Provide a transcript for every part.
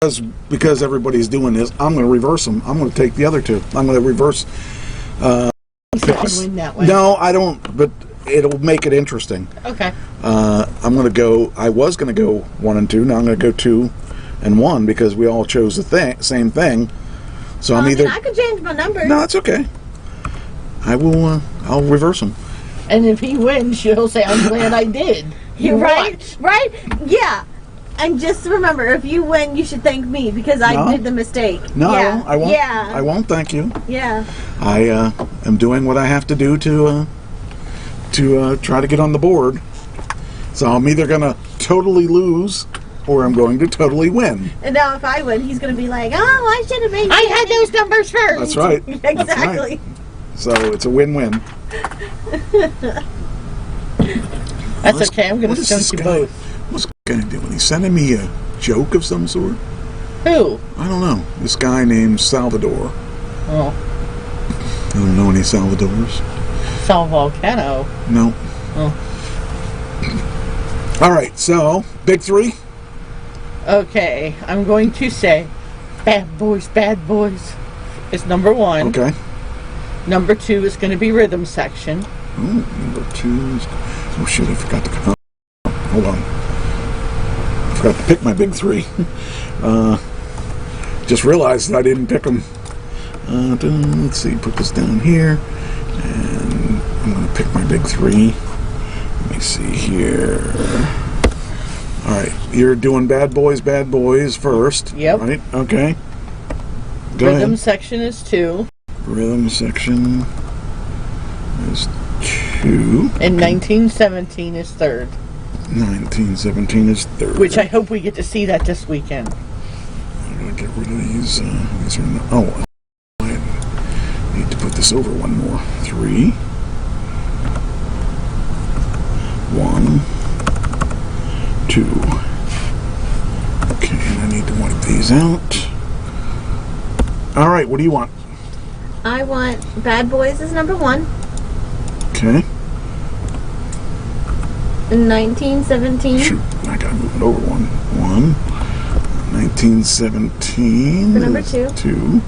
because everybody's doing this, I'm going to reverse them. I'm going to take the other two. I'm going to reverse. Picks. Win that way. No, I don't. But it'll make it interesting. Okay. I'm going to go. I was going to go 1 and 2. Now I'm going to go 2 and 1 because we all chose the same thing. So I'm either. I could change my number. No, it's okay. I will. I'll reverse them. And if he wins, she'll say, "I'm glad I did." You're right. Right? Yeah. And just remember, if you win, you should thank me because I did the mistake. No, yeah. I won't. Yeah. I won't thank you. Yeah. I am doing what I have to do to try to get on the board. So I'm either going to totally lose or I'm going to totally win. And now if I win, he's going to be like, "Oh, I should have made. I had those numbers first." That's right. Exactly. That's right. So it's a win-win. That's okay. I'm going to send you both. What's this guy doing? He's sending me a joke of some sort? Who? I don't know. This guy named Salvador. Oh. I don't know any Salvadors. Sal Volcano. No. Oh. All right, so big 3. Okay, I'm going to say Bad Boys is number 1. Okay. Number 2 is going to be Rhythm Section. Oh, number 2 is... Oh, shit, I forgot to... hold on. I forgot to pick my big 3. Just realized that I didn't pick them. Let's see, put this down here. And I'm going to pick my big 3. Let me see here. All right, you're doing Bad Boys first. Yep. Right, okay. Go Rhythm ahead. Section is 2. Rhythm Section is 2. And 1917 is 3rd. 1917 is 3rd. Which I hope we get to see that this weekend. I'm going to get rid of these. These are not, oh, I need to put this over one more. 3. 1. 2. Okay, and I need to wipe these out. All right, what do you want? I want Bad Boys is number 1. Okay. 1917. Shoot, I gotta move it over one. 1917. For number 2. 2.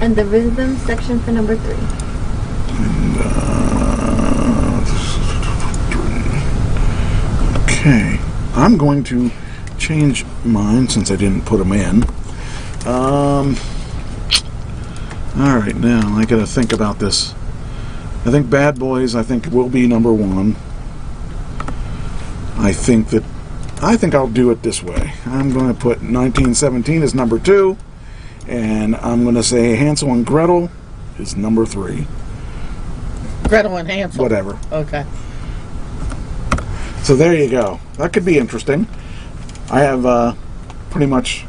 And the Rhythm Section for number 3. And, 3. Okay. I'm going to change mine since I didn't put them in. Alright, now I gotta think about this. I think Bad Boys, will be number 1. I think I'll do it this way. I'm going to put 1917 as number 2, and I'm going to say Hansel and Gretel is number 3. Gretel and Hansel. Whatever. Okay. So there you go. That could be interesting. I have pretty much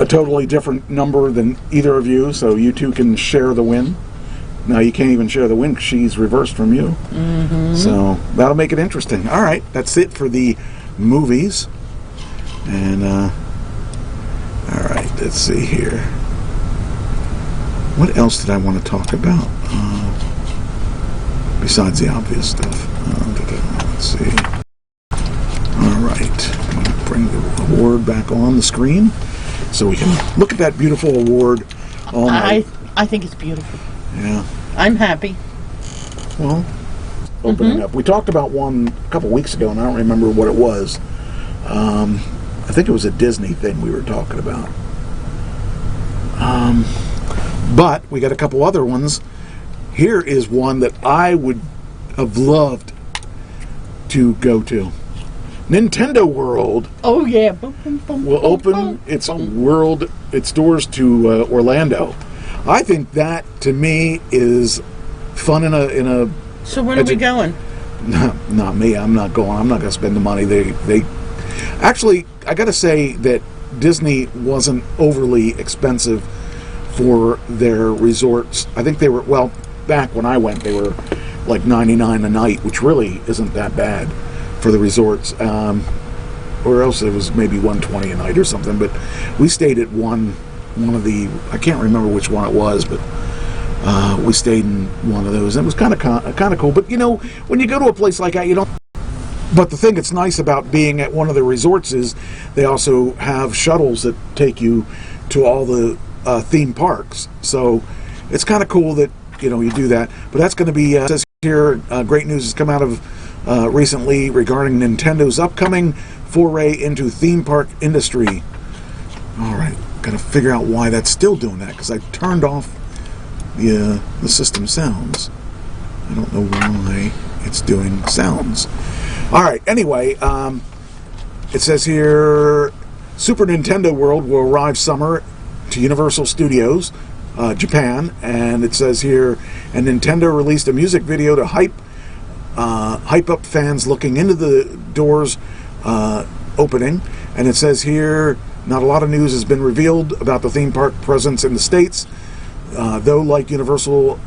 a totally different number than either of you, so you two can share the win. Now you can't even share the win because she's reversed from you. Mm-hmm. So that'll make it interesting. All right, that's it for the movies. And all right, let's see here. What else did I want to talk about besides the obvious stuff? Let's see. All right, I'm going to bring the award back on the screen so we can look at that beautiful award all night. I think it's beautiful. Yeah. I'm happy. Well, opening up. We talked about one a couple weeks ago, and I don't remember what it was. I think it was a Disney thing we were talking about. But we got a couple other ones. Here is one that I would have loved to go to. Nintendo World. Oh yeah. Boom, boom, boom, will boom, open boom, its boom. its doors to Orlando. I think that to me is fun in a. So when are we going? Not me. I'm not going. I'm not going to spend the money. They actually, I got to say that Disney wasn't overly expensive for their resorts. I think they were, well, back when I went, they were like $99 a night, which really isn't that bad for the resorts. Or else it was maybe $120 a night or something. But we stayed at one of the, I can't remember which one it was, but we stayed in one of those. It was kind of cool. But you know, when you go to a place like that, you don't But the thing that's nice about being at one of the resorts is they also have shuttles that take you to all the theme parks. So it's kind of cool that you do that. But that's going to be it says here. Great news has come out of recently regarding Nintendo's upcoming foray into theme park industry. All right, got to figure out why that's still doing that because I turned off the system sounds. I don't know why it's doing sounds. All right. Anyway, it says here, Super Nintendo World will arrive summer to Universal Studios, Japan, and it says here, and Nintendo released a music video to hype up fans looking into the doors opening, and it says here, not a lot of news has been revealed about the theme park presence in the States, though like Universal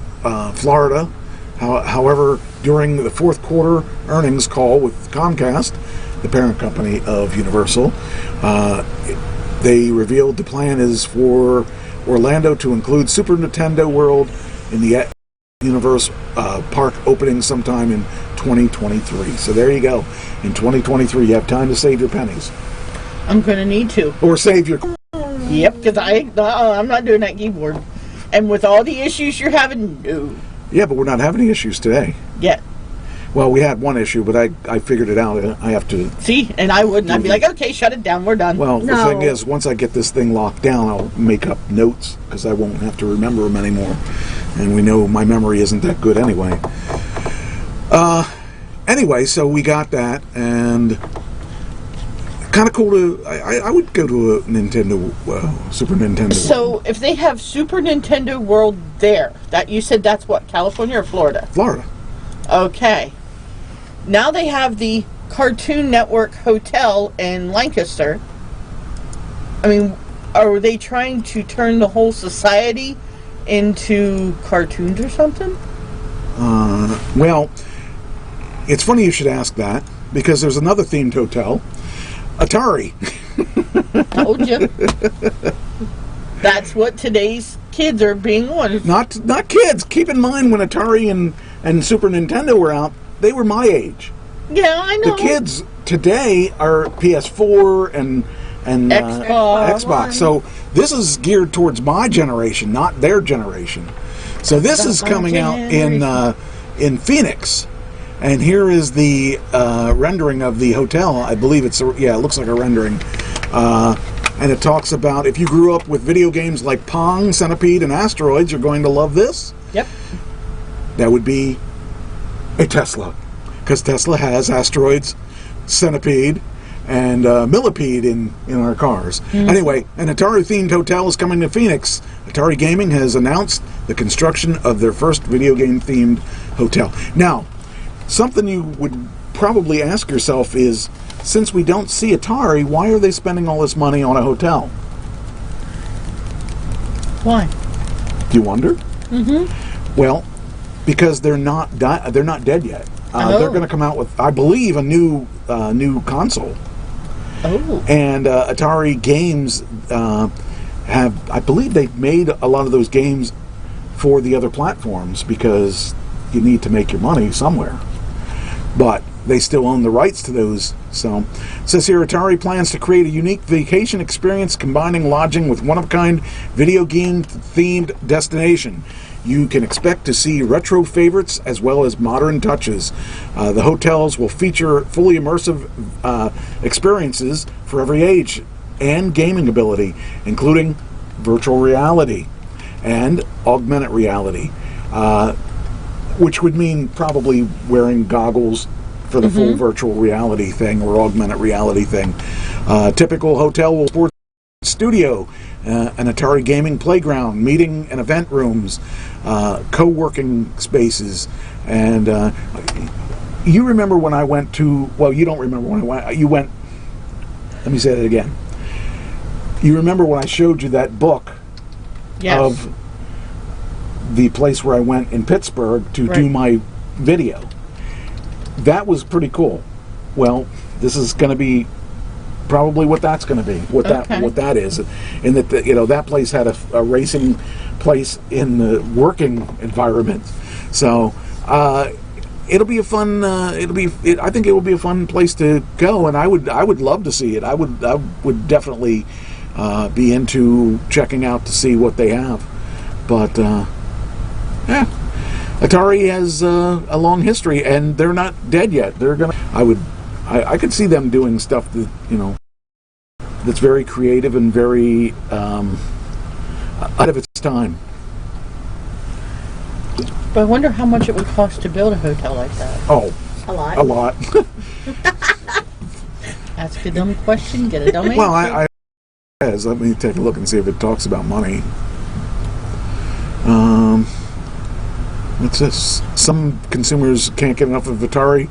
Florida. However, during the fourth quarter earnings call with Comcast, the parent company of Universal, they revealed the plan is for Orlando to include Super Nintendo World in the Universe park opening sometime in 2023. So there you go. In 2023, you have time to save your pennies. I'm going to need to. Or save your... Yep, because I'm not doing that keyboard. And with all the issues you're having, no. Yeah, but we're not having any issues today. Yet. Well, we had one issue, but I figured it out. I have to... See? And I wouldn't. I'd be like, okay, shut it down. We're done. Well, the thing is, once I get this thing locked down, I'll make up notes because I won't have to remember them anymore. And we know my memory isn't that good anyway. Anyway, so we got that, and kind of cool to... I would go to a Nintendo, Super Nintendo. So, if they have Super Nintendo World there, that you said that's what, California or Florida? Florida. Okay. Now they have the Cartoon Network Hotel in Lancaster. I mean, are they trying to turn the whole society into cartoons or something? Well, it's funny you should ask that, because there's another themed hotel, Atari. Told you. That's what today's kids are being on. Not kids. Keep in mind when Atari and Super Nintendo were out, they were my age. Yeah, I know. The kids today are PS4 and Xbox. So this is geared towards my generation, not their generation. So this is coming out in Phoenix. And here is the rendering of the hotel. I believe it looks like a rendering. And it talks about if you grew up with video games like Pong, Centipede, and Asteroids, you're going to love this. Yep. That would be a Tesla. Because Tesla has Asteroids, Centipede, and Millipede in our cars. Mm-hmm. Anyway, an Atari-themed hotel is coming to Phoenix. Atari Gaming has announced the construction of their first video game-themed hotel. Now, something you would probably ask yourself is, since we don't see Atari, why are they spending all this money on a hotel? Why? Do you wonder? Mm-hmm. Well, because they're not dead yet. They're going to come out with, I believe, a new console. Oh. And Atari Games I believe they've made a lot of those games for the other platforms because you need to make your money somewhere. But they still own the rights to those. So it says here, Atari plans to create a unique vacation experience combining lodging with one-of-a-kind video game-themed destination. You can expect to see retro favorites as well as modern touches. The hotels will feature fully immersive experiences for every age and gaming ability, including virtual reality and augmented reality, which would mean probably wearing goggles for the full virtual reality thing or augmented reality thing. Typical hotel will support studio, an Atari gaming playground, meeting and event rooms, co-working spaces, and you remember when I went to, well, you don't remember when I went, you went, let me say that again. You remember when I showed you that book of the place where I went in Pittsburgh to do my video? That was pretty cool. Well, this is going to be probably what that's going to be, what that is, and that that place had a racing place in the working environment. So it'll be a fun. I think it will be a fun place to go, and I would love to see it. I would definitely be into checking out to see what they have. But yeah, Atari has a long history, and they're not dead yet. They're gonna. I could see them doing stuff that that's very creative and very out of its time. But I wonder how much it would cost to build a hotel like that. Oh, A lot. a lot. Ask a dumb question, get a dumb answer. Well, let me take a look and see if it talks about money. What's this? Some consumers can't get enough of Atari.